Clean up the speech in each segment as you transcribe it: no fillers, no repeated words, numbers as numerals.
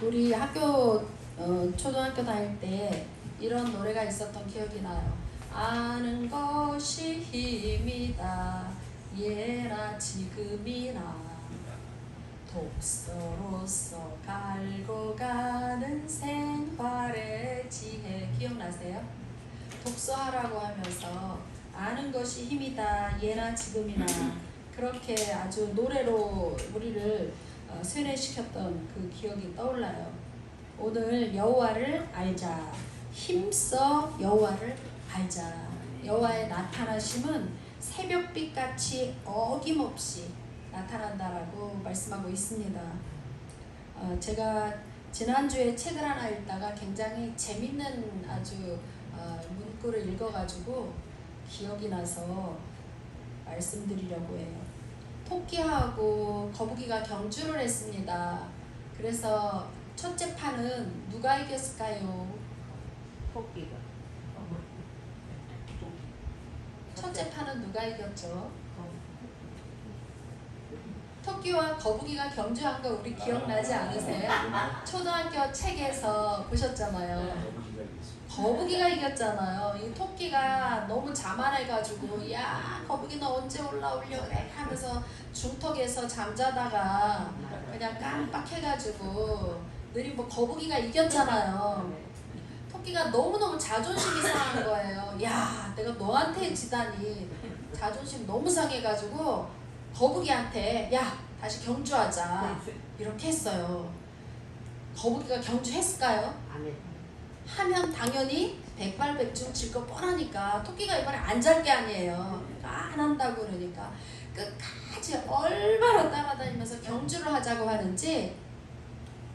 우리 초등학교 다닐 때 이런 노래가 있었던 기억이 나요. 아는 것이 힘이다. 예나 지금이나 독서로서 갈고 가는 생활의 지혜. 기억나세요? 독서하라고 하면서 아는 것이 힘이다. 예나 지금이나 그렇게 아주 노래로 우리를 세뇌시켰던 그 기억이 떠올라요. 오늘 여호와를 알자. 힘써 여호와를 알자. 여호와의 나타나심은 새벽빛같이 어김없이 나타난다라고 말씀하고 있습니다. 제가 지난주에 책을 하나 읽다가 굉장히 재밌는 아주 문구를 읽어가지고 기억이 나서 말씀드리려고 해요. 토끼하고 거북이가 경주를 했습니다. 그래서 첫째 판은 누가 이겼을까요? 토끼가. 첫째 판은 누가 이겼죠? 토끼와 거북이가 경주한 거 우리 기억나지 않으세요? 초등학교 책에서 보셨잖아요. 거북이가 이겼잖아요. 이 토끼가 너무 자만해가지고 야 거북이 너 언제 올라오려 그래 하면서 중턱에서 잠자다가 그냥 깜빡해가지고 느림보 거북이가 이겼잖아요. 토끼가 너무너무 자존심이 상한 거예요. 야 내가 너한테 지다니. 자존심 너무 상해가지고 거북이한테 야 다시 경주하자 이렇게 했어요. 거북이가 경주했을까요? 안 해. 하면 당연히 백발백중 질 거 뻔하니까 토끼가 이번에 안 잘 게 아니에요. 안 한다고 그러니까 끝까지 얼마나 따라다니면서 경주를 하자고 하는지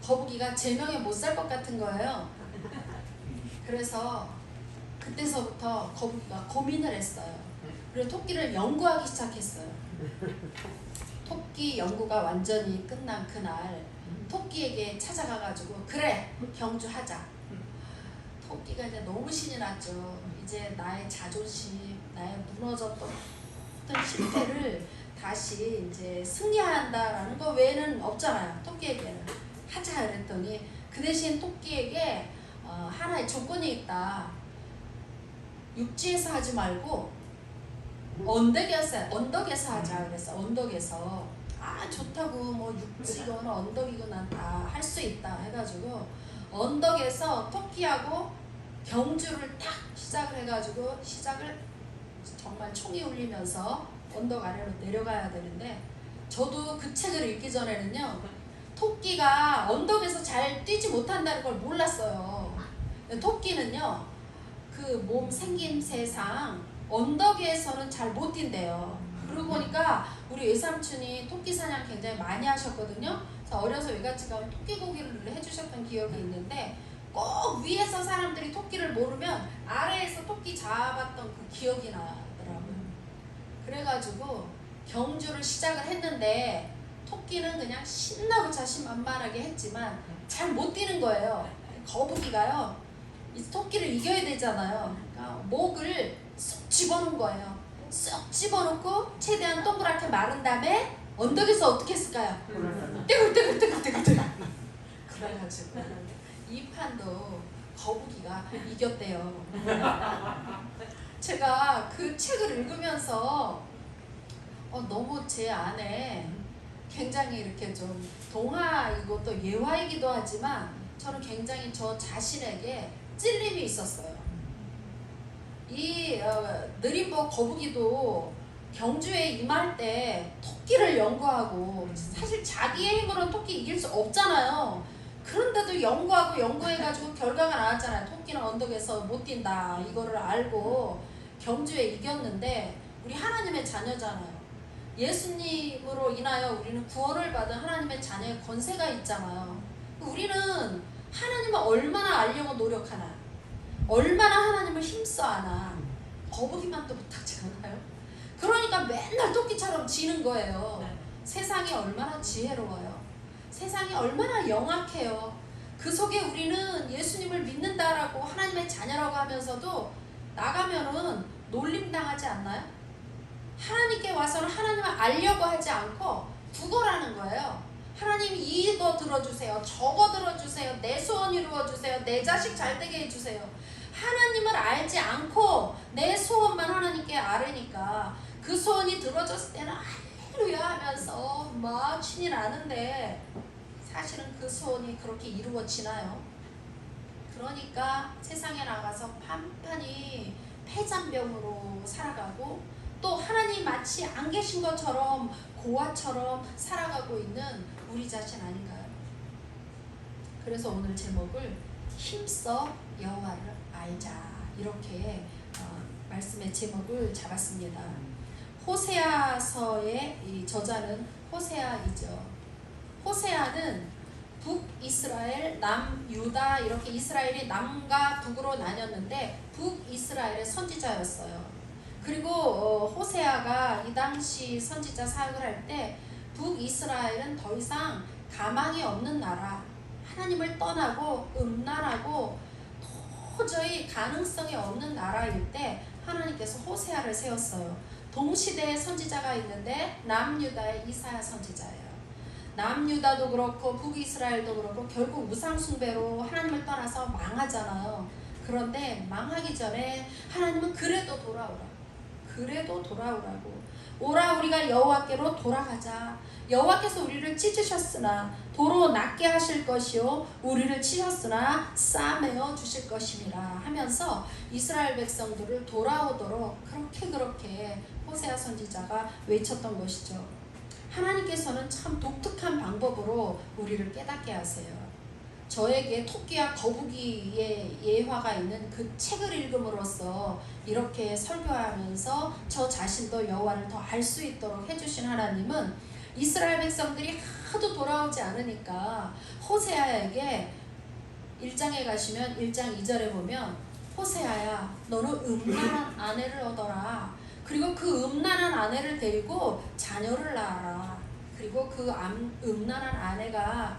거북이가 제명에 못 살 것 같은 거예요. 그래서 그때서부터 거북이가 고민을 했어요. 그리고 토끼를 연구하기 시작했어요. 토끼 연구가 완전히 끝난 그날 토끼에게 찾아가가지고 그래 경주하자. 토끼가 이제 너무 신이 났죠. 이제 나의 자존심, 나의 무너졌던 실패를 다시 이제 승리한다라는 거 외에는 없잖아요. 토끼에게는 하자 그랬더니 그 대신 토끼에게 하나의 조건이 있다. 육지에서 하지 말고 언덕에서 하자 그랬어. 언덕에서 좋다고 뭐 육지거나 언덕이거나 다 할 수 있다 해가지고 언덕에서 토끼하고 경주를 딱 시작을 해가지고 시작을 정말 총이 울리면서 언덕 아래로 내려가야 되는데 저도 그 책을 읽기 전에는요 토끼가 언덕에서 잘 뛰지 못한다는 걸 몰랐어요. 토끼는요 그 몸 생김새상 언덕에서는 잘 못 뛴대요. 그러고 보니까 우리 외삼촌이 토끼 사냥 굉장히 많이 하셨거든요. 그래서 어려서 외갓집 가면 토끼 고기를 해주셨던 기억이 있는데 꼭 위에서 사람들이 토끼를 모르면 아래에서 토끼 잡았던 그 기억이 나더라고요. 그래가지고 경주를 시작을 했는데 토끼는 그냥 신나고 자신만만하게 했지만 잘 못 뛰는 거예요. 거북이가요 이 토끼를 이겨야 되잖아요. 그러니까 목을 쏙 집어넣은 거예요. 쏙 집어넣고 최대한 동그랗게 마른 다음에 언덕에서 어떻게 했을까요? 떼굴떼굴떼굴떼굴 그래가지고 이 판도 거북이가 이겼대요. 제가 그 책을 읽으면서 너무 제 안에 굉장히 이렇게 좀 동화이고 또 예화이기도 하지만 저는 굉장히 저 자신에게 찔림이 있었어요. 이 느림보 거북이도 경주에 임할 때 토끼를 연구하고 사실 자기의 힘으로는 토끼 이길 수 없잖아요. 그런데도 연구해가지고 결과가 나왔잖아요. 토끼는 언덕에서 못 뛴다 이거를 알고 경주에 이겼는데 우리 하나님의 자녀잖아요. 예수님으로 인하여 우리는 구원을 받은 하나님의 자녀의 권세가 있잖아요. 우리는 하나님을 얼마나 알려고 노력하나, 얼마나 하나님을 힘써 하나. 거북이만 또 못하지 않아요? 그러니까 맨날 토끼처럼 지는 거예요. 세상이 얼마나 지혜로워요. 세상이 얼마나 영악해요. 그 속에 우리는 예수님을 믿는다라고 하나님의 자녀라고 하면서도 나가면은 놀림당하지 않나요? 하나님께 와서는 하나님을 알려고 하지 않고 구걸하는 거예요. 하나님 이거 들어주세요. 저거 들어주세요. 내 소원 이루어주세요. 내 자식 잘되게 해주세요. 하나님을 알지 않고 내 소원만 하나님께 아뢰니까 그 소원이 들어졌을 때는 할렐루야 하면서 막 신이 나는데 사실은 그 소원이 그렇게 이루어지나요? 그러니까 세상에 나가서 판판히 폐잔병으로 살아가고 또 하나님 마치 안 계신 것처럼 고아처럼 살아가고 있는 우리 자신 아닌가요? 그래서 오늘 제목을 힘써 여호와를 알자 이렇게 말씀의 제목을 잡았습니다. 호세아서의 이 저자는 호세아이죠. 호세아는 북이스라엘, 남유다 이렇게 이스라엘이 남과 북으로 나뉘었는데 북이스라엘의 선지자였어요. 그리고 호세아가 이 당시 선지자 사역을 할 때 북이스라엘은 더 이상 가망이 없는 나라, 하나님을 떠나고 음란하고 도저히 가능성이 없는 나라일 때 하나님께서 호세아를 세웠어요. 동시대의 선지자가 있는데 남유다의 이사야 선지자예요. 남유다도 그렇고 북이스라엘도 그렇고 결국 우상숭배로 하나님을 떠나서 망하잖아요. 그런데 망하기 전에 하나님은 그래도 돌아오라고 오라 우리가 여호와께로 돌아가자. 여호와께서 우리를 찢으셨으나 도로 낫게 하실 것이요 우리를 치셨으나 싸매어 주실 것임이라 하면서 이스라엘 백성들을 돌아오도록 그렇게 호세아 선지자가 외쳤던 것이죠. 하나님께서는 참 독특한 방법으로 우리를 깨닫게 하세요. 저에게 토끼와 거북이의 예화가 있는 그 책을 읽음으로써 이렇게 설교하면서 저 자신도 여호와를 더 알 수 있도록 해주신 하나님은 이스라엘 백성들이 하도 돌아오지 않으니까 호세아에게 1장에 가시면 1장 2절에 보면 호세아야 너는 음란한 아내를 얻어라. 그리고 그 음란한 아내를 데리고 자녀를 낳아라. 그리고 그 음란한 아내가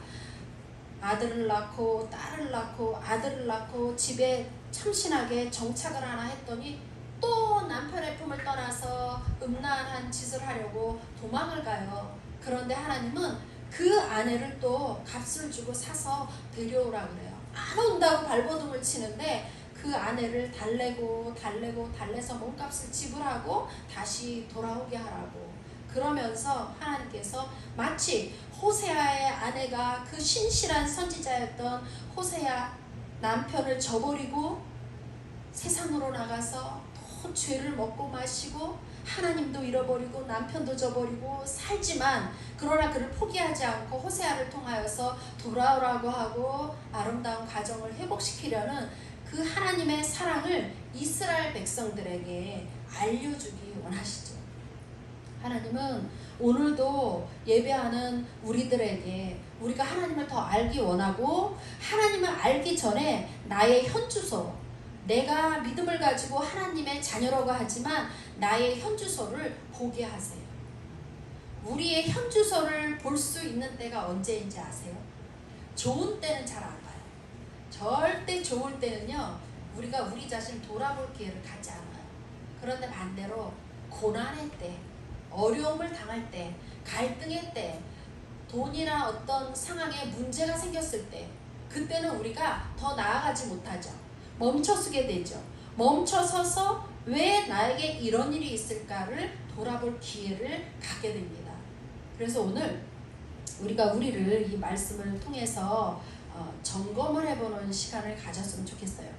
아들을 낳고 딸을 낳고 아들을 낳고 집에 참신하게 정착을 하나 했더니 또 남편의 품을 떠나서 음란한 짓을 하려고 도망을 가요. 그런데 하나님은 그 아내를 또 값을 주고 사서 데려오라 그래요. 안 온다고 발버둥을 치는데 그 아내를 달래서 몸값을 지불하고 다시 돌아오게 하라고. 그러면서 하나님께서 마치 호세아의 아내가 그 신실한 선지자였던 호세아 남편을 저버리고 세상으로 나가서 또 죄를 먹고 마시고 하나님도 잃어버리고 남편도 저버리고 살지만 그러나 그를 포기하지 않고 호세아를 통하여서 돌아오라고 하고 아름다운 가정을 회복시키려는 그 하나님의 사랑을 이스라엘 백성들에게 알려주기 원하시죠. 하나님은 오늘도 예배하는 우리들에게 우리가 하나님을 더 알기 원하고 하나님을 알기 전에 나의 현주소, 내가 믿음을 가지고 하나님의 자녀라고 하지만 나의 현주소를 보게 하세요. 우리의 현주소를 볼 수 있는 때가 언제인지 아세요? 좋은 때는 잘 안 봐요. 절대 좋을 때는요 우리가 우리 자신을 돌아볼 기회를 갖지 않아요. 그런데 반대로 고난의 때, 어려움을 당할 때, 갈등의 때, 돈이나 어떤 상황에 문제가 생겼을 때 그때는 우리가 더 나아가지 못하죠. 멈춰서게 되죠. 멈춰서서 왜 나에게 이런 일이 있을까를 돌아볼 기회를 갖게 됩니다. 그래서 오늘 우리가 우리를 이 말씀을 통해서 점검을 해보는 시간을 가졌으면 좋겠어요.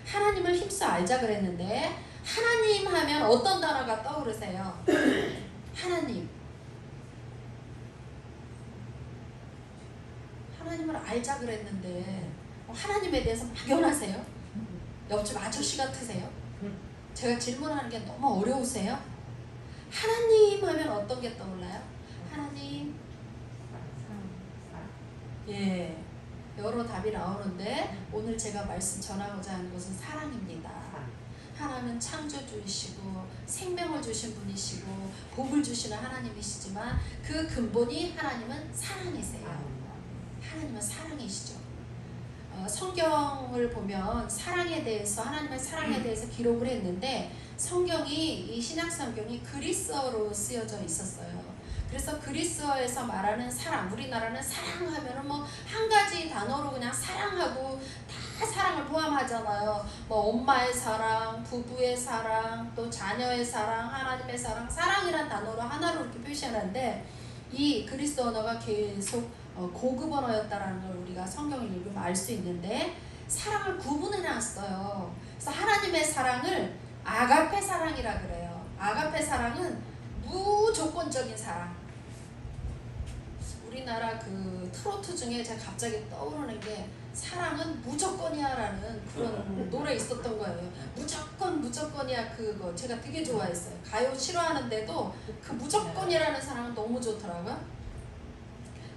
하나님을 힘써 알자 그랬는데 하나님 하면 어떤 단어가 떠오르세요? 하나님을 알자 그랬는데 하나님에 대해서 막연하세요? 옆집 아저씨 같으세요? 제가 질문하는 게 너무 어려우세요? 하나님 하면 어떤 게 떠올라요? 하나님 예, 여러 답이 나오는데 오늘 제가 말씀 전하고자 하는 것은 사랑입니다. 하나님은 창조주이시고 생명을 주신 분이시고 복을 주시는 하나님이시지만 그 근본이 하나님은 사랑이세요. 하나님은 사랑이시죠. 성경을 보면 사랑에 대해서 하나님의 사랑에 대해서 기록을 했는데 성경이 이 신약 성경이 그리스어로 쓰여져 있었어요. 그래서 그리스어에서 말하는 사랑, 우리나라는 사랑하면은 뭐 한 가지 단어로 그냥 사랑하고 다 사랑을 포함하잖아요. 뭐 엄마의 사랑, 부부의 사랑, 또 자녀의 사랑, 하나님의 사랑, 사랑이란 단어로 하나로 이렇게 표시하는데 이 그리스어 언어가 계속 고급 언어였다라는 걸 우리가 성경을 읽으면 알 수 있는데 사랑을 구분해 놨어요. 그래서 하나님의 사랑을 아가페 사랑이라 그래요. 아가페 사랑은 무조건적인 사랑. 우리나라 그 트로트 중에 제가 갑자기 떠오르는 게 사랑은 무조건이야 라는 그런 노래 있었던 거예요. 무조건이야 그거 제가 되게 좋아했어요. 가요 싫어하는데도 그 무조건이라는 사랑은 너무 좋더라고요.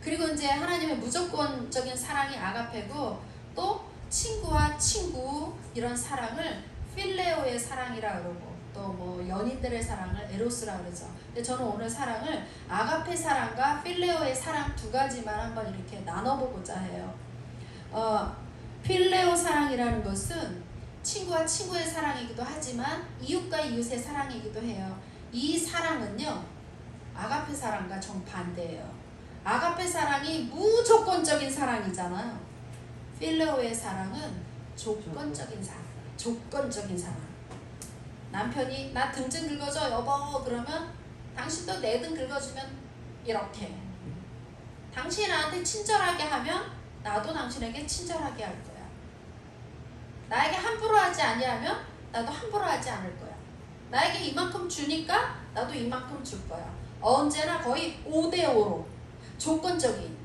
그리고 이제 하나님의 무조건적인 사랑이 아가페고 또 친구와 친구 이런 사랑을 필레오의 사랑이라 그러고 또 뭐 연인들의 사랑을 에로스라 그러죠. 근데 저는 오늘 사랑을 아가페 사랑과 필레오의 사랑 두 가지만 한번 이렇게 나눠보고자 해요. 필레오 사랑이라는 것은 친구와 친구의 사랑이기도 하지만 이웃과 이웃의 사랑이기도 해요. 이 사랑은요 아가페 사랑과 정반대예요. 아가페 사랑이 무조건적인 사랑이잖아요. 필레오의 사랑은 조건적인 사랑. 조건적인 사랑. 남편이 나 등 좀 긁어줘 여보 그러면 당신도 내 등 긁어주면 이렇게. 당신이 나한테 친절하게 하면 나도 당신에게 친절하게 할 거야. 나에게 함부로 하지 아니하면 나도 함부로 하지 않을 거야. 나에게 이만큼 주니까 나도 이만큼 줄 거야. 언제나 거의 5대5로 조건적인.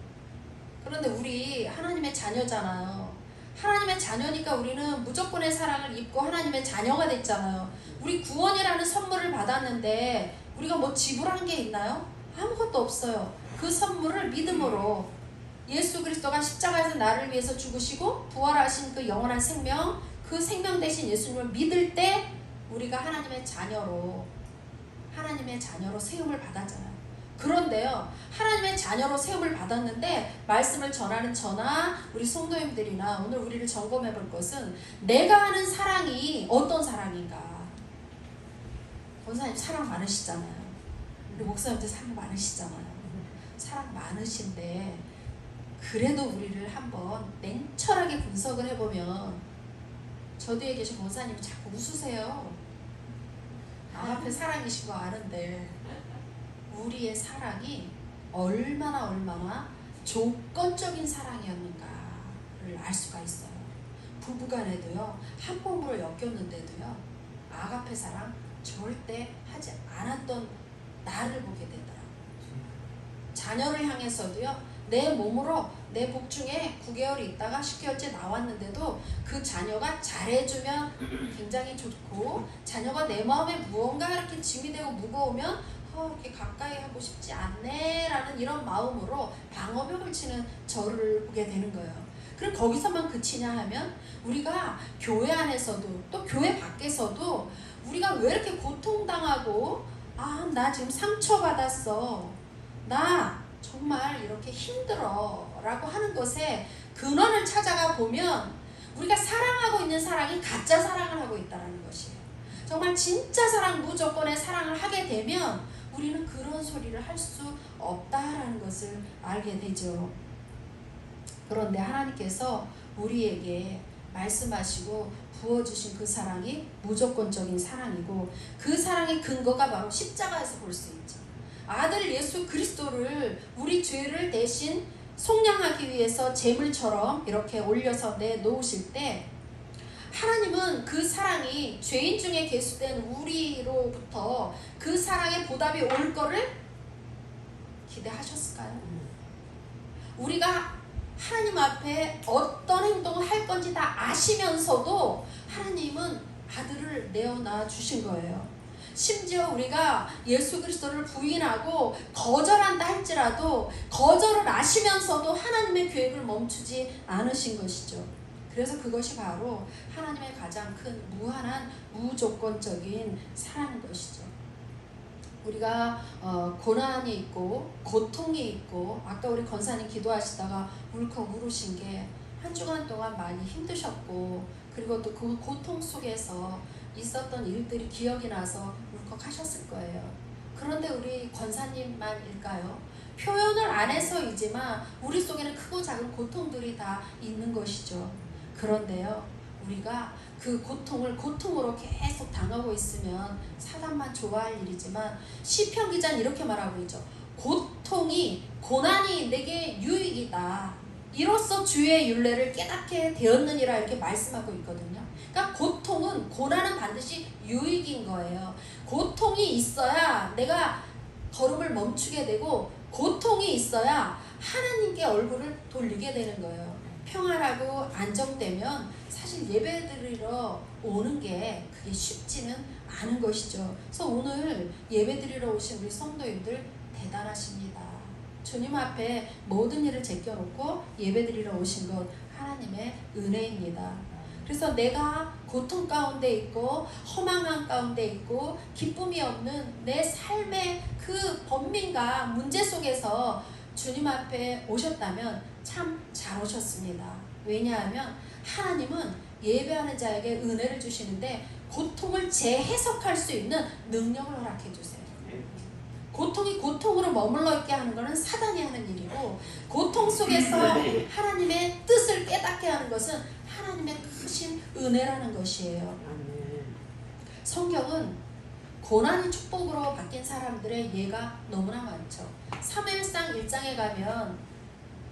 그런데 우리 하나님의 자녀잖아요. 하나님의 자녀니까 우리는 무조건의 사랑을 입고 하나님의 자녀가 됐잖아요. 우리 구원이라는 선물을 받았는데 우리가 뭐 지불한 게 있나요? 아무것도 없어요. 그 선물을 믿음으로 예수 그리스도가 십자가에서 나를 위해서 죽으시고 부활하신 그 영원한 생명, 그 생명 대신 예수님을 믿을 때 우리가 하나님의 자녀로 세움을 받았잖아요. 그런데요, 하나님의 자녀로 세움을 받았는데 말씀을 전하는 저나 우리 성도님들이나 오늘 우리를 점검해 볼 것은 내가 하는 사랑이 어떤 사랑인가. 권사님 사랑 많으시잖아요. 우리 목사님들 사랑 많으시잖아요. 사랑 많으신데 그래도 우리를 한번 냉철하게 분석을 해보면 저 뒤에 계신 권사님이 자꾸 웃으세요. 앞에 사랑이신 거 아는데 우리의 사랑이 얼마나 조건적인 사랑이었는가를 알 수가 있어요. 부부간에도요, 한 몸으로 엮였는데도요, 아가페 사랑 절대 하지 않았던 나를 보게 되더라고요. 자녀를 향해서도요, 내 몸으로 내 복중에 9개월 있다가 10개월째 나왔는데도 그 자녀가 잘해주면 굉장히 좋고, 자녀가 내 마음에 무언가 이렇게 짐이 되고 무거우면 이렇게 가까이 하고 싶지 않네 라는 이런 마음으로 방어벽을 치는 저를 보게 되는 거예요. 그럼 거기서만 그치냐 하면 우리가 교회 안에서도 또 교회 밖에서도 우리가 왜 이렇게 고통당하고 나 지금 상처받았어, 나 정말 이렇게 힘들어 라고 하는 것에 근원을 찾아가 보면 우리가 사랑하고 있는 사랑이 가짜 사랑을 하고 있다는 것이에요. 정말 진짜 사랑, 무조건의 사랑을 하게 되면 우리는 그런 소리를 할 수 없다라는 것을 알게 되죠. 그런데 하나님께서 우리에게 말씀하시고 부어주신 그 사랑이 무조건적인 사랑이고 그 사랑의 근거가 바로 십자가에서 볼 수 있죠. 아들 예수 그리스도를 우리 죄를 대신 속량하기 위해서 제물처럼 이렇게 올려서 내놓으실 때 하나님은 그 사랑이 죄인 중에 계수된 우리로부터 그 사랑의 보답이 올 거를 기대하셨을까요? 우리가 하나님 앞에 어떤 행동을 할 건지 다 아시면서도 하나님은 아들을 내어놔 주신 거예요. 심지어 우리가 예수 그리스도를 부인하고 거절한다 할지라도 거절을 아시면서도 하나님의 계획을 멈추지 않으신 것이죠. 그래서 그것이 바로 하나님의 가장 큰 무한한 무조건적인 사랑인 것이죠. 우리가 고난이 있고 고통이 있고 아까 우리 권사님 기도하시다가 울컥 울으신 게 한 주간 동안 많이 힘드셨고 그리고 또 그 고통 속에서 있었던 일들이 기억이 나서 울컥하셨을 거예요. 그런데 우리 권사님만일까요? 표현을 안 해서이지만 우리 속에는 크고 작은 고통들이 다 있는 것이죠. 그런데요, 우리가 그 고통을 고통으로 계속 당하고 있으면 사단만 좋아할 일이지만 시편 기자는 이렇게 말하고 있죠. 고통이 고난이 내게 유익이다. 이로써 주의 율례를 깨닫게 되었느니라 이렇게 말씀하고 있거든요. 그러니까 고통은 고난은 반드시 유익인 거예요. 고통이 있어야 내가 걸음을 멈추게 되고 고통이 있어야 하나님께 얼굴을 돌리게 되는 거예요. 평안하고 안정되면 사실 예배드리러 오는 게 그게 쉽지는 않은 것이죠. 그래서 오늘 예배드리러 오신 우리 성도님들 대단하십니다. 주님 앞에 모든 일을 제껴놓고 예배드리러 오신 것 하나님의 은혜입니다. 그래서 내가 고통 가운데 있고 허망한 가운데 있고 기쁨이 없는 내 삶의 그 번민과 문제 속에서 주님 앞에 오셨다면 참 잘 오셨습니다. 왜냐하면 하나님은 예배하는 자에게 은혜를 주시는데 고통을 재해석할 수 있는 능력을 허락해 주세요. 고통이 고통으로 머물러 있게 하는 것은 사단이 하는 일이고 고통 속에서 하나님의 뜻을 깨닫게 하는 것은 하나님의 크신 은혜라는 것이에요. 성경은 고난이 축복으로 바뀐 사람들의 예가 너무나 많죠. 사무엘상 1장에 가면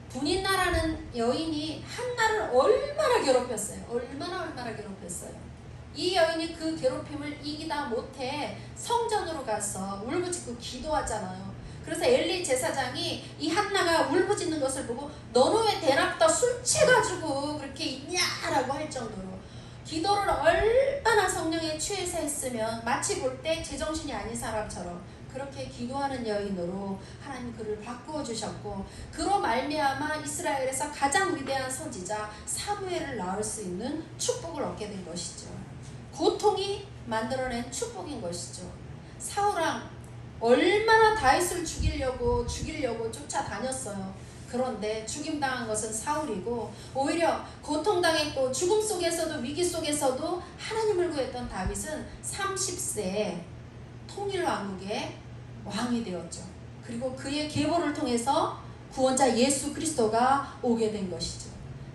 분인나라는 여인이 한나를 얼마나 괴롭혔어요. 얼마나 괴롭혔어요. 이 여인이 그 괴롭힘을 이기다 못해 성전으로 가서 울부짖고 기도하잖아요. 그래서 엘리 제사장이 이 한나가 울부짖는 것을 보고 너는 왜 대낮부터 술 취해가지고 그렇게 있냐라고 할 정도로 기도를 얼마나 성령에 취해서 했으면 마치 볼 때 제정신이 아닌 사람처럼 그렇게 기도하는 여인으로 하나님 그를 바꾸어 주셨고 그로 말미암아 이스라엘에서 가장 위대한 선지자 사무엘을 낳을 수 있는 축복을 얻게 된 것이죠. 고통이 만들어낸 축복인 것이죠. 사울왕 얼마나 다윗을 죽이려고 쫓아다녔어요. 그런데 죽임당한 것은 사울이고 오히려 고통당했고 죽음 속에서도 위기 속에서도 하나님을 구했던 다윗은 30세에 통일왕국의 왕이 되었죠. 그리고 그의 계보를 통해서 구원자 예수 그리스도가 오게 된 것이죠.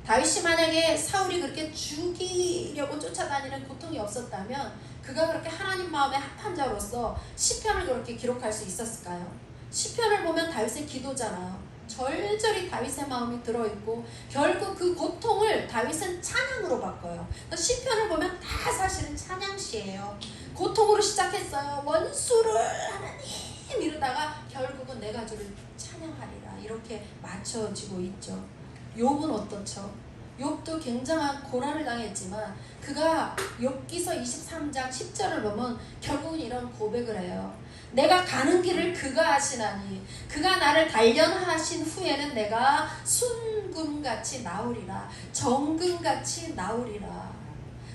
다윗이 만약에 사울이 그렇게 죽이려고 쫓아다니는 고통이 없었다면 그가 그렇게 하나님 마음에 합한 자로서 시편을 그렇게 기록할 수 있었을까요? 시편을 보면 다윗의 기도잖아요. 절절히 다윗의 마음이 들어있고 결국 그 고통을 다윗은 찬양으로 바꿔요. 시편을 보면 다 사실은 찬양시예요. 고통으로 시작했어요. 원수를 하나님 이러다가 결국은 내가 주를 찬양하리라 이렇게 맞춰지고 있죠. 욥은 어떻죠? 욥도 굉장한 고난을 당했지만 그가 욥기서 23장 10절을 보면 결국은 이런 고백을 해요. 내가 가는 길을 그가 아시나니 그가 나를 단련하신 후에는 내가 순금같이 나오리라. 정금같이 나오리라.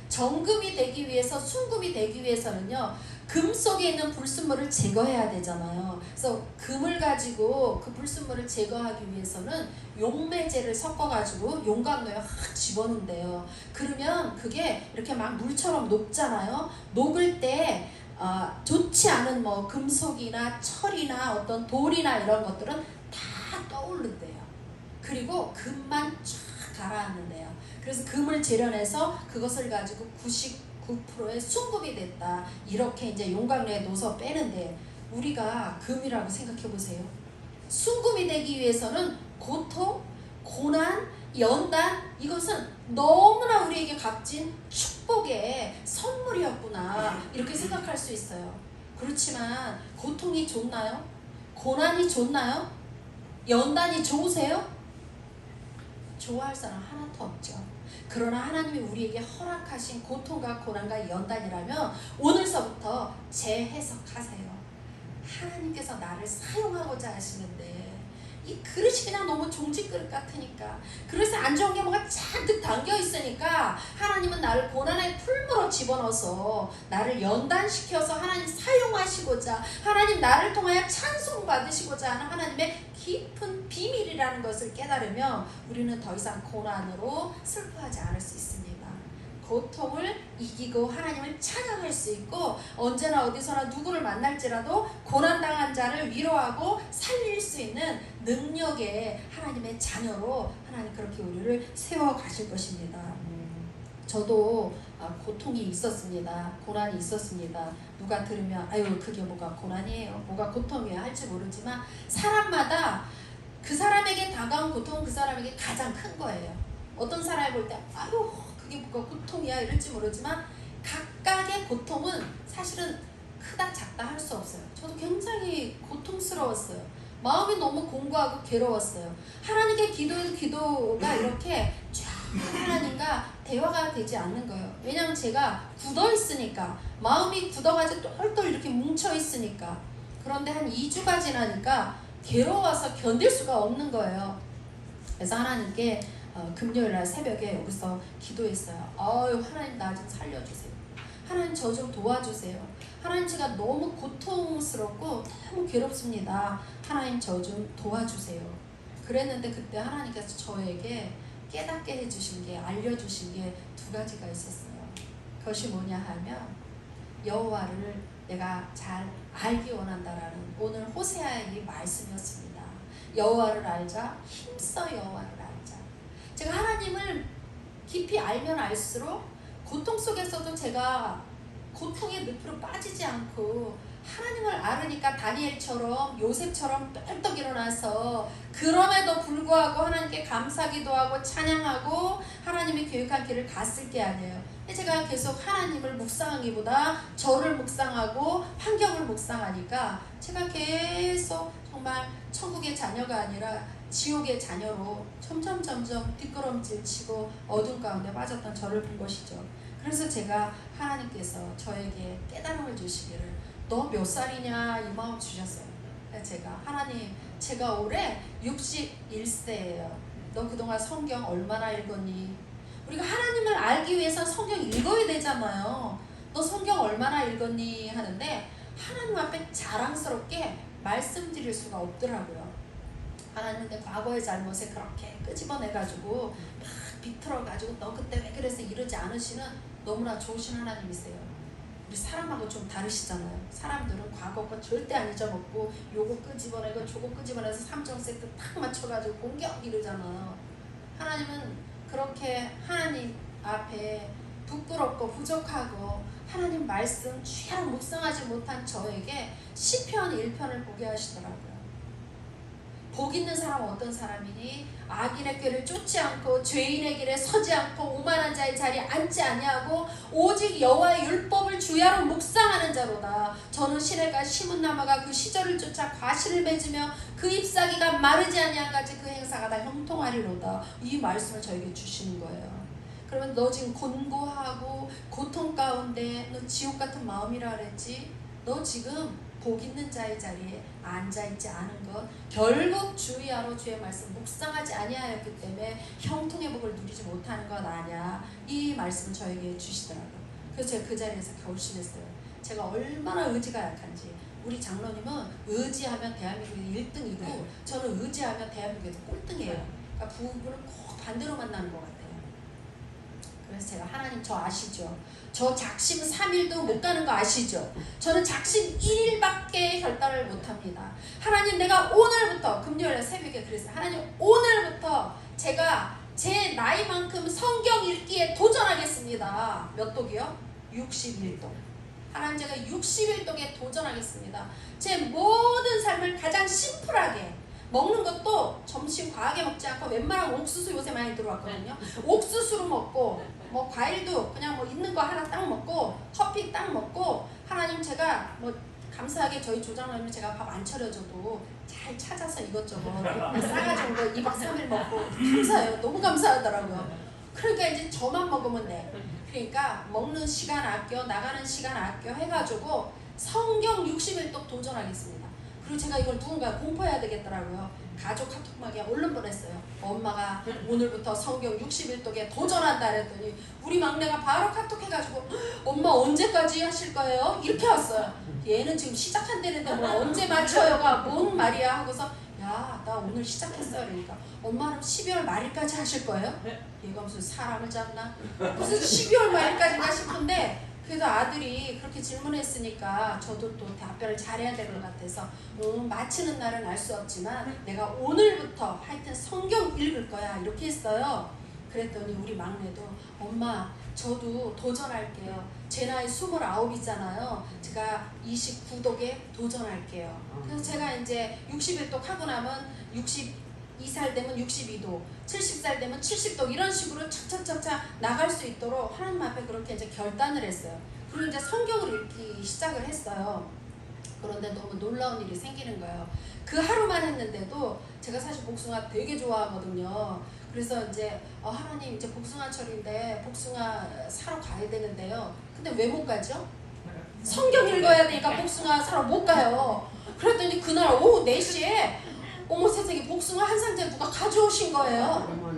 정금이 되기 위해서 순금이 되기 위해서는요 금 속에 있는 불순물을 제거해야 되잖아요. 그래서 금을 가지고 그 불순물을 제거하기 위해서는 용매제를 섞어가지고 용광로에 확 집어넣는데요. 그러면 그게 이렇게 막 물처럼 녹잖아요. 녹을 때 좋지 않은 뭐 금속이나 철이나 어떤 돌이나 이런 것들은 다 떠오른대요. 그리고 금만 쫙 가라앉는데요. 그래서 금을 재련해서 그것을 가지고 99%의 순금이 됐다. 이렇게 이제 용광로에 넣어서 빼는데 우리가 금이라고 생각해 보세요. 순금이 되기 위해서는 고통, 고난, 연단 이것은 너무나 우리에게 값진 축복의 선물이었구나 이렇게 생각할 수 있어요. 그렇지만 고통이 좋나요? 고난이 좋나요? 연단이 좋으세요? 좋아할 사람 하나도 없죠. 그러나 하나님이 우리에게 허락하신 고통과 고난과 연단이라면 오늘서부터 재해석하세요. 하나님께서 나를 사용하고자 하시는데 이 그릇이 그냥 너무 종지 그릇 같으니까 그릇에 안 좋은 게 뭐가 잔뜩 담겨 있으니까 하나님은 나를 고난의 풀무로 집어넣어서 나를 연단시켜서 하나님 사용하시고자 하나님 나를 통하여 찬송 받으시고자 하는 하나님의 깊은 비밀이라는 것을 깨달으면 우리는 더 이상 고난으로 슬퍼하지 않을 수 있습니다. 고통을 이기고 하나님을 찬양할 수 있고 언제나 어디서나 누구를 만날지라도 고난당한 자를 위로하고 살릴 수 있는 능력의 하나님의 자녀로 하나님 그렇게 우리를 세워가실 것입니다. 저도 고통이 있었습니다. 고난이 있었습니다. 누가 들으면 아유 그게 뭐가 고난이에요, 뭐가 고통이에요 할지 모르지만 사람마다 그 사람에게 다가온 고통은 그 사람에게 가장 큰 거예요. 어떤 사람이 볼 때 아유 그게 뭐가 고통이야 이럴지 모르지만 각각의 고통은 사실은 크다 작다 할 수 없어요. 저도 굉장히 고통스러웠어요. 마음이 너무 공고하고 괴로웠어요. 하나님께 기도가 이렇게 쫙 하나님과 대화가 되지 않는 거예요. 왜냐하면 제가 굳어 있으니까, 마음이 굳어가지고 똘똘 이렇게 뭉쳐 있으니까. 그런데 한 2주가 지나니까 괴로워서 견딜 수가 없는 거예요. 그래서 하나님께 금요일날 새벽에 여기서 기도했어요. 하나님 나 좀 살려주세요. 하나님 저 좀 도와주세요. 하나님 제가 너무 고통스럽고 너무 괴롭습니다. 하나님 저 좀 도와주세요. 그랬는데 그때 하나님께서 저에게 깨닫게 해주신 게, 알려주신 게 2가지가 있었어요. 그것이 뭐냐 하면 여호와를 내가 잘 알기 원한다라는 오늘 호세아의 이 말씀이었습니다. 여호와를 알자, 힘써 여호와를 알자. 제가 하나님을 깊이 알면 알수록 고통 속에서도 제가 고통의 늪으로 빠지지 않고 하나님을 알으니까 다니엘처럼 요셉처럼 똘똘 일어나서 그럼에도 불구하고 하나님께 감사기도 하고 찬양하고 하나님이 계획한 길을 갔을 게 아니에요. 제가 계속 하나님을 묵상하기보다 저를 묵상하고 환경을 묵상하니까 제가 계속 정말 천국의 자녀가 아니라 지옥의 자녀로 점점 뒷걸음질 치고 어둠 가운데 빠졌던 저를 본 것이죠. 그래서 제가 하나님께서 저에게 깨달음을 주시기를 너 몇 살이냐 이 마음 주셨어요. 제가 하나님 제가 올해 61세예요. 너 그동안 성경 얼마나 읽었니? 우리가 하나님을 알기 위해서 성경 읽어야 되잖아요. 너 성경 얼마나 읽었니? 하는데 하나님 앞에 자랑스럽게 말씀드릴 수가 없더라고요. 하나님 내 과거의 잘못에 그렇게 끄집어내가지고 막 비틀어가지고 너 그때 왜 그래서 이러지 않으시는 너무나 좋으신 하나님이세요. 우리 사람하고 좀 다르시잖아요. 사람들은 과거 거 절대 안 잊어먹고 요거 끄집어내고 저거 끄집어내서 3종 세트 탁 맞춰가지고 공격 이러잖아요. 하나님은 그렇게 하나님 앞에 부끄럽고 부족하고 하나님 말씀 취하로 묵상하지 못한 저에게 시편 1편을 보게 하시더라고요. 복 있는 사람은 어떤 사람이니? 악인의 꾀를 쫓지 않고 죄인의 길에 서지 않고 오만한 자의 자리에 앉지 아니하고 오직 여호와의 율법을 주야로 묵상하는 자로다. 저는 시냇가 심은 나무가 그 시절을 쫓아 과실을 맺으며 그 잎사귀가 마르지 아니한 같이 그 행사가 다 형통하리로다. 이 말씀을 저에게 주시는 거예요. 그러면 너 지금 곤고하고 고통 가운데 너 지옥 같은 마음이라 그랬지? 너 지금 복 있는 자의 자리에 앉아있지 않은 것, 결국 주의하러 주의 말씀 묵상하지 아니하였기 때문에 형통의 복을 누리지 못하는 것 아냐. 이 말씀을 저에게 주시더라고요. 그래서 제가 그 자리에서 결심했어요. 제가 얼마나 의지가 약한지. 우리 장로님은 의지하면 대한민국이 1등이고 저는 의지하면 대한민국에서 꼴등이에요. 그러니까 부부를 꼭 반대로 만나는 것 같아요. 그래서 제가 하나님 저 아시죠? 저 작심 3일도 못 가는 거 아시죠? 저는 작심 1일밖에 결단을 못합니다. 하나님 내가 오늘부터 금요일 새벽에 그랬어요. 하나님 오늘부터 제가 제 나이만큼 성경 읽기에 도전하겠습니다. 몇 독이요? 61독. 하나님 제가 61독에 도전하겠습니다. 제 모든 삶을 가장 심플하게 먹는 것도 점심 과하게 먹지 않고 웬만하면 옥수수 요새 많이 들어왔거든요. 옥수수로 먹고 뭐 과일도 그냥 뭐 있는 거 하나 딱 먹고 커피 딱 먹고 하나님 제가 뭐 감사하게 저희 조장님이 제가 밥 안 차려줘도 잘 찾아서 이것저것 싸가지고 거 2박 3일 먹고 감사해요. 너무 감사하더라고요. 그러니까 이제 저만 먹으면 돼. 그러니까 먹는 시간 아껴 나가는 시간 아껴 해가지고 성경 61독 도전하겠습니다. 그리고 제가 이걸 누군가 공포해야 되겠더라고요. 가족 카톡막에 얼른 보냈어요. 엄마가 오늘부터 성경 61독에 도전한다 그랬더니 우리 막내가 바로 카톡 해가지고 엄마 언제까지 하실 거예요? 이렇게 왔어요. 얘는 지금 시작한다는데 뭐 언제 맞춰요가 뭔 말이야 하고서 야 나 엄마가 오늘 시작했어요. 그러니까 엄마는 12월 말일까지 하실 거예요? 얘가 무슨 사람을 잡나? 무슨 12월 말일까지인가 싶은데 그래도 아들이 그렇게 질문했으니까 저도 또 답변을 잘해야 될 것 같아서 마치는 날은 알 수 없지만 내가 오늘부터 하여튼 성경 읽을 거야 이렇게 했어요. 그랬더니 우리 막내도 엄마 저도 도전할게요. 제 나이 29이잖아요. 제가 29독에 도전할게요. 그래서 제가 이제 61독 하고 나면 62살 되면 62도, 70살 되면 70도 이런 식으로 착착착착 나갈 수 있도록 하나님 앞에 그렇게 이제 결단을 했어요. 그리고 이제 성경을 읽기 시작을 했어요. 그런데 너무 놀라운 일이 생기는 거예요. 그 하루만 했는데도 제가 사실 복숭아 되게 좋아하거든요. 그래서 이제 하나님 이제 복숭아철인데 복숭아 사러 가야 되는데요. 근데 왜 못 가죠? 성경 읽어야 되니까 복숭아 사러 못 가요. 그랬더니 그날 오후 4시에 어머 세상에 복숭아 한 상자 누가 가져오신 거예요.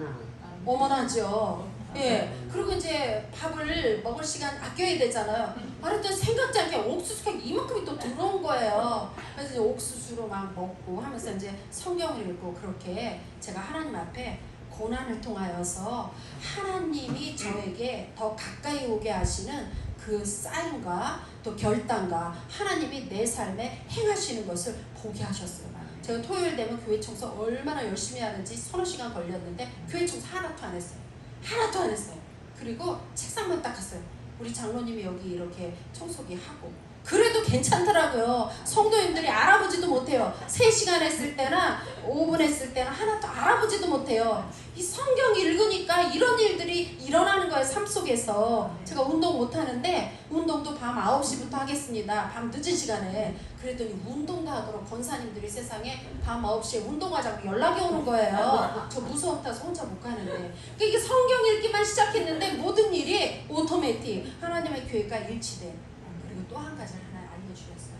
어머나죠. 예. 그리고 이제 밥을 먹을 시간 아껴야 되잖아요. 그랬더니 생각지 않게 옥수수가 이만큼이 또 들어온 거예요. 그래서 이제 옥수수로 막 먹고 하면서 이제 성경을 읽고 그렇게 제가 하나님 앞에 고난을 통하여서 하나님이 저에게 더 가까이 오게 하시는 그 사인과 또 결단과 하나님이 내 삶에 행하시는 것을 보게 하셨어요. 제가 토요일 되면 교회 청소 얼마나 열심히 하는지 서너 시간 걸렸는데 교회 청소 하나도 안 했어요. 하나도 안 했어요. 그리고 책상만 닦았어요. 우리 장로님이 여기 이렇게 청소기 하고 그래도 괜찮더라고요. 성도님들이 알아보지도 못해요. 3시간 했을 때나 5분 했을 때나 하나도 알아보지도 못해요. 이 성경 읽으니까 이런 일들이 일어나는 거예요. 삶 속에서. 제가 운동 못하는데 운동도 밤 9시부터 하겠습니다. 밤 늦은 시간에. 그랬더니 운동도 하도록 권사님들이 세상에 밤 9시에 운동하자고 연락이 오는 거예요. 저 무서움 타서 혼자 못 가는데. 그러니까 이게 성경 읽기만 시작했는데 모든 일이 오토매틱 하나님의 교회가 일치돼. 그리고 또 한 가지를 하나 알려주셨어요.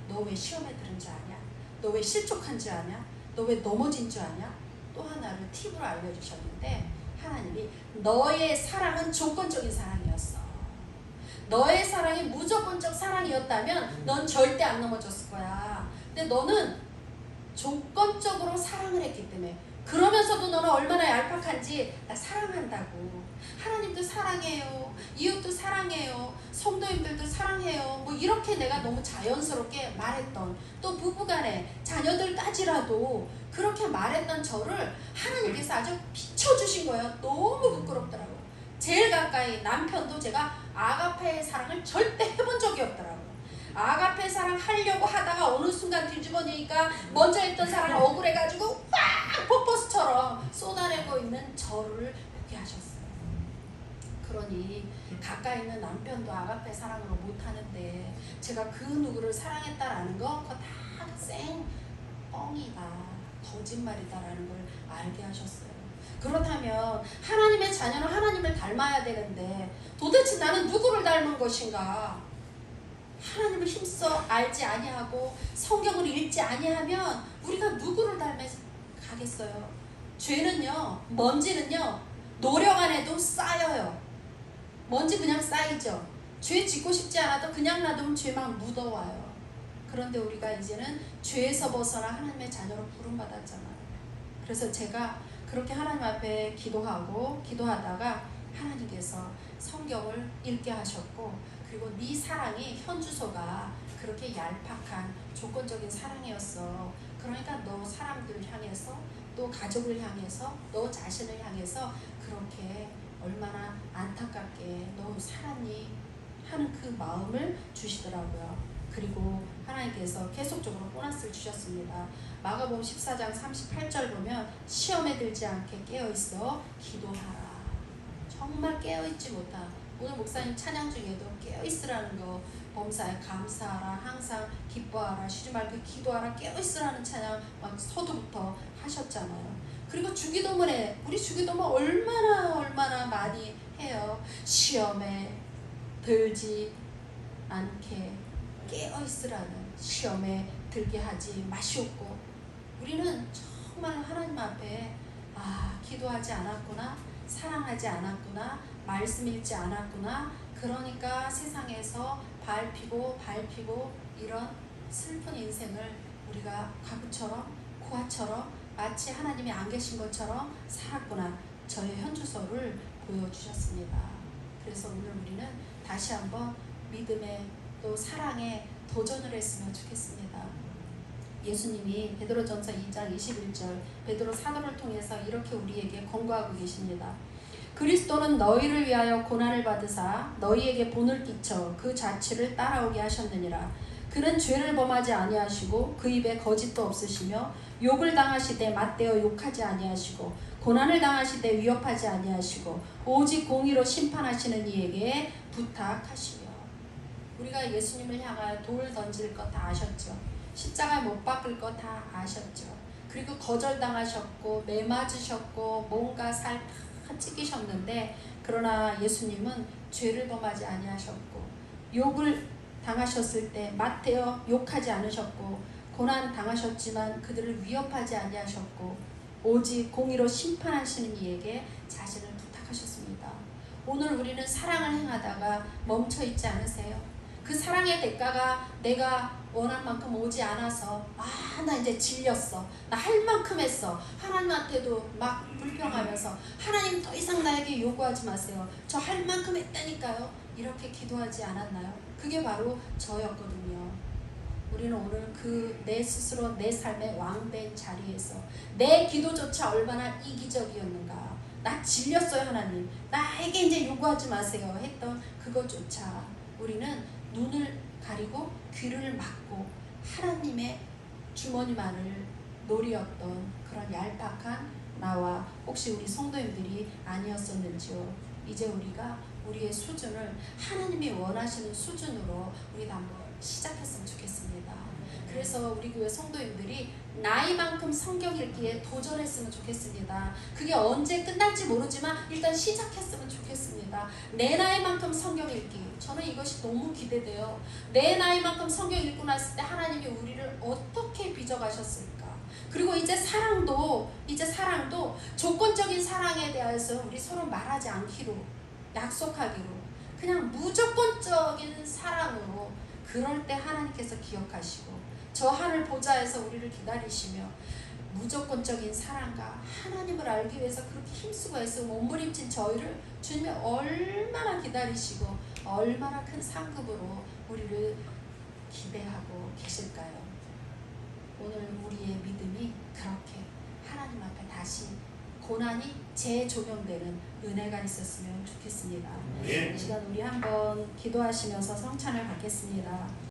너 왜 시험에 들은 줄 아냐? 너 왜 실족한 줄 아냐? 너 왜 넘어진 줄 아냐? 또 하나를 팁으로 알려주셨는데 하나님이 너의 사랑은 조건적인 사랑이었어. 너의 사랑이 무조건적 사랑이었다면 넌 절대 안 넘어졌을 거야. 근데 너는 조건적으로 사랑을 했기 때문에 그러면서도 너는 얼마나 얄팍한지 나 사랑한다고. 하나님도 사랑해요. 이웃도 사랑해요. 성도님들도 사랑해요. 뭐 이렇게 내가 너무 자연스럽게 말했던 또 부부간에 자녀들까지라도 그렇게 말했던 저를 하나님께서 아주 비춰주신 거예요. 너무 부끄럽더라고요. 제일 가까이 남편도 제가 아가페의 사랑을 절대 해본 적이 없더라고요. 아가페 사랑 하려고 하다가 어느 순간 뒤집어지니까 먼저 했던 사랑을 억울해가지고 막 폭포수처럼 쏟아내고 있는 저를 보게 하셨어요. 그러니 가까이 있는 남편도 아가페 사랑으로 못하는데 제가 그 누구를 사랑했다라는 거 그거 다 생 뻥이다, 거짓말이다라는 걸 알게 하셨어요. 그렇다면 하나님의 자녀는 하나님을 닮아야 되는데 도대체 나는 누구를 닮은 것인가? 하나님을 힘써 알지 아니하고 성경을 읽지 아니하면 우리가 누구를 닮아 가겠어요? 죄는요, 먼지는요, 노력 안 해도 쌓여요. 먼지 그냥 쌓이죠. 죄 짓고 싶지 않아도 그냥 놔두면 죄만 묻어와요. 그런데 우리가 이제는 죄에서 벗어나 하나님의 자녀로 부름받았잖아요. 그래서 제가 그렇게 하나님 앞에 기도하다가 하나님께서 성경을 읽게 하셨고 그리고 네 사랑이 현주소가 그렇게 얄팍한 조건적인 사랑이었어. 그러니까 너 사람들을 향해서 또 가족을 향해서 너 자신을 향해서 그렇게 얼마나 안타깝게 너 살았니 하는 그 마음을 주시더라고요. 그리고 하나님께서 계속적으로 보너스를 주셨습니다. 마가복음 14장 38절 보면 시험에 들지 않게 깨어있어 기도하라. 정말 깨어있지 못한 오늘 목사님 찬양 중에도 깨어있으라는 거 범사에 감사하라, 항상 기뻐하라, 쉬지 말고 기도하라, 깨어있으라는 찬양 막 서두부터 하셨잖아요. 그리고 주기도문에 우리 주기도문 얼마나 많이 해요. 시험에 들지 않게 깨어있으라는, 시험에 들게 하지 마시옵고. 우리는 정말 하나님 앞에 기도하지 않았구나, 사랑하지 않았구나, 말씀 읽지 않았구나, 그러니까 세상에서 밟히고 이런 슬픈 인생을 우리가 가구처럼 고아처럼 마치 하나님이 안 계신 것처럼 살았구나. 저의 현주소를 보여주셨습니다. 그래서 오늘 우리는 다시 한번 믿음에 또 사랑에 도전을 했으면 좋겠습니다. 예수님이 베드로전서 2장 21절 베드로 사도를 통해서 이렇게 우리에게 권고하고 계십니다. 그리스도는 너희를 위하여 고난을 받으사 너희에게 본을 끼쳐 그 자취를 따라오게 하셨느니라. 그는 죄를 범하지 아니하시고 그 입에 거짓도 없으시며 욕을 당하시되 맞대어 욕하지 아니하시고 고난을 당하시되 위협하지 아니하시고 오직 공의로 심판하시는 이에게 부탁하시며. 우리가 예수님을 향하여 돌 던질 것 다 아셨죠. 십자가 못 박을 거 다 아셨죠. 그리고 거절당하셨고 매 맞으셨고 뭔가 살 다 찢기셨는데, 그러나 예수님은 죄를 범하지 아니하셨고 욕을 당하셨을 때 맞대어 욕하지 않으셨고 고난 당하셨지만 그들을 위협하지 아니하셨고 오직 공의로 심판하시는 이에게 자신을 부탁하셨습니다. 오늘 우리는 사랑을 행하다가 멈춰 있지 않으세요? 그 사랑의 대가가 내가 원한 만큼 오지 않아서 나 이제 질렸어, 나 할 만큼 했어, 하나님한테도 막 불평하면서 하나님 더 이상 나에게 요구하지 마세요, 저 할 만큼 했다니까요, 이렇게 기도하지 않았나요? 그게 바로 저였거든요. 우리는 오늘 그 내 스스로 내 삶의 왕된 자리에서 내 기도조차 얼마나 이기적이었는가, 나 질렸어요 하나님, 나에게 이제 요구하지 마세요 했던 그것조차 우리는 눈을 가리고 귀를 막고 하나님의 주머니만을 노리었던 그런 얄팍한 나와 혹시 우리 성도님들이 아니었었는지요. 이제 우리가 우리의 수준을 하나님이 원하시는 수준으로 우리가 한번 시작했으면 좋겠습니다. 그래서 우리 교회 성도님들이 나이만큼 성경 읽기에 도전했으면 좋겠습니다. 그게 언제 끝날지 모르지만 일단 시작했으면 좋겠습니다. 내 나이만큼 성경 읽기, 저는 이것이 너무 기대돼요. 내 나이만큼 성경 읽고 났을 때 하나님이 우리를 어떻게 빚어가셨을까. 그리고 이제 사랑도 조건적인 사랑에 대해서 우리 서로 말하지 않기로 약속하기로, 그냥 무조건적인 사랑으로, 그럴 때 하나님께서 기억하시고 저 하늘 보좌에서 우리를 기다리시며 무조건적인 사랑과 하나님을 알기 위해서 그렇게 힘쓰고 애쓰고 몸부림친 저희를 주님이 얼마나 기다리시고 얼마나 큰 상급으로 우리를 기대하고 계실까요? 오늘 우리의 믿음이 그렇게 하나님 앞에 다시 고난이 재조명되는 은혜가 있었으면 좋겠습니다. 이 시간 우리 한번 기도하시면서 성찬을 받겠습니다.